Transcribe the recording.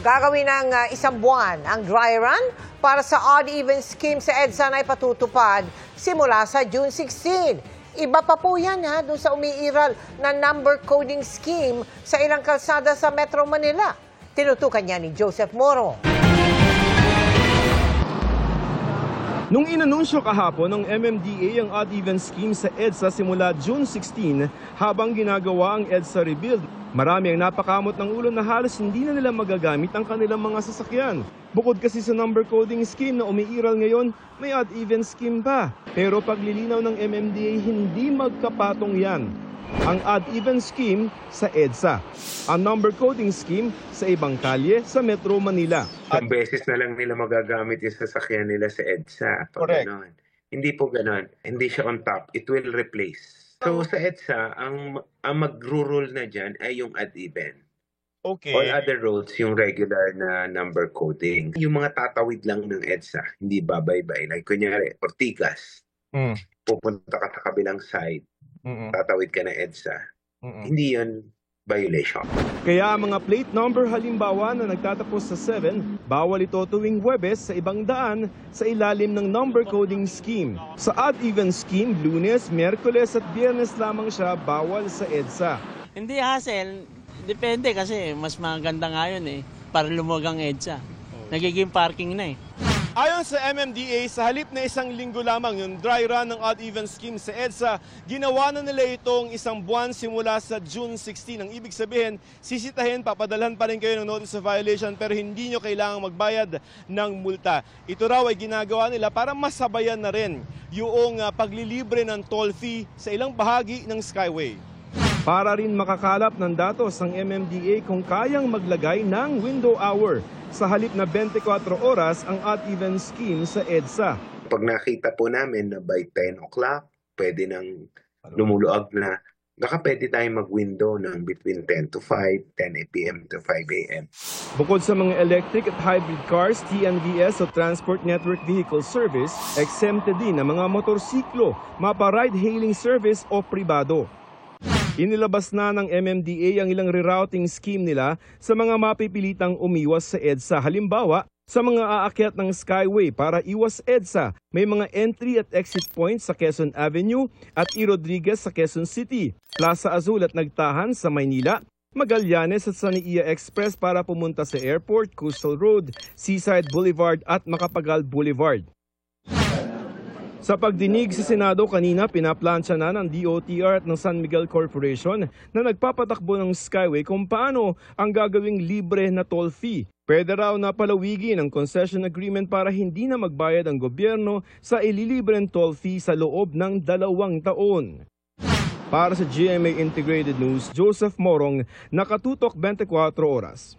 Gagawin ng isang buwan ang dry run para sa odd-even scheme sa EDSA na ipatutupad simula sa June 16. Iba pa po yan doon sa umiiral na number coding scheme sa ilang kalsada sa Metro Manila. Tinutukan niya ni Joseph Moro. Nung inanunsyo kahapon ng MMDA ang odd-even scheme sa EDSA simula June 16 habang ginagawa ang EDSA rebuild, marami ang napakamot ng ulo na halos hindi na nila magagamit ang kanilang mga sasakyan. Bukod kasi sa number coding scheme na umiiral ngayon, may odd-even scheme pa. Pero paglilinaw ng MMDA, hindi magkapatong yan. Ang odd-even scheme sa EDSA, ang number coding scheme sa ibang kalye sa Metro Manila. Ang beses na lang nila magagamit yung sasakyan nila sa EDSA. Correct. Ganon. Hindi po ganon. Hindi siya on top. It will replace. So sa EDSA, ang magro-rule na dyan ay yung odd-even. Okay. All other roads, yung regular na number coding. Yung mga tatawid lang ng EDSA, hindi babaybay. Like kunyari, Ortigas. Pupunta ka sa kabilang side. Tatawid ka na EDSA. Hindi yun violation. Kaya ang mga plate number halimbawa na nagtatapos sa 7, bawal ito tuwing Huwebes sa ibang daan sa ilalim ng number coding scheme. Sa odd-even scheme, Lunes, Miyerkules at Biyernes lamang siya bawal sa EDSA. Hindi hassle, depende kasi mas maganda nga yun para lumuwag ang EDSA. Nagiging parking na Ayon sa MMDA, sa halip na isang linggo lamang yung dry run ng odd-even scheme sa EDSA, ginawa na nila itong isang buwan simula sa June 16. Ang ibig sabihin, sisitahin, papadalhan pa rin kayo ng notice of violation pero hindi nyo kailangang magbayad ng multa. Ito raw ay ginagawa nila para masabayan na rin yung paglilibre ng toll fee sa ilang bahagi ng Skyway. Para rin makakalap ng datos ng MMDA kung kayang maglagay ng window hour sa halip na 24 oras ang odd-even scheme sa EDSA. Pag nakita po namin na by 10 o'clock, pwede nang lumuluag na, baka pwede tayong mag-window ng between 10 to 5, 10 p.m. to 5 a.m. Bukod sa mga electric at hybrid cars, TNVS o Transport Network Vehicle Service, exempted din ang mga motorsiklo, mapa-ride-hailing service o pribado. Inilabas na ng MMDA ang ilang rerouting scheme nila sa mga mapipilitang umiwas sa EDSA. Halimbawa, sa mga aakyat ng Skyway para iwas EDSA, may mga entry at exit points sa Quezon Avenue at E. Rodriguez sa Quezon City, Plaza Azul at Nagtahan sa Maynila, Magallanes at Sania Express para pumunta sa Airport, Coastal Road, Seaside Boulevard at Macapagal Boulevard. Sa pagdinig sa Senado kanina, pinaplansya na ng DOTR at ng San Miguel Corporation na nagpapatakbo ng Skyway kung paano ang gagawing libre na toll fee. Pwede raw na palawigin ang concession agreement para hindi na magbayad ang gobyerno sa ililibreng toll fee sa loob ng 2 taon. Para sa GMA Integrated News, Joseph Morong, Nakatutok 24 Oras.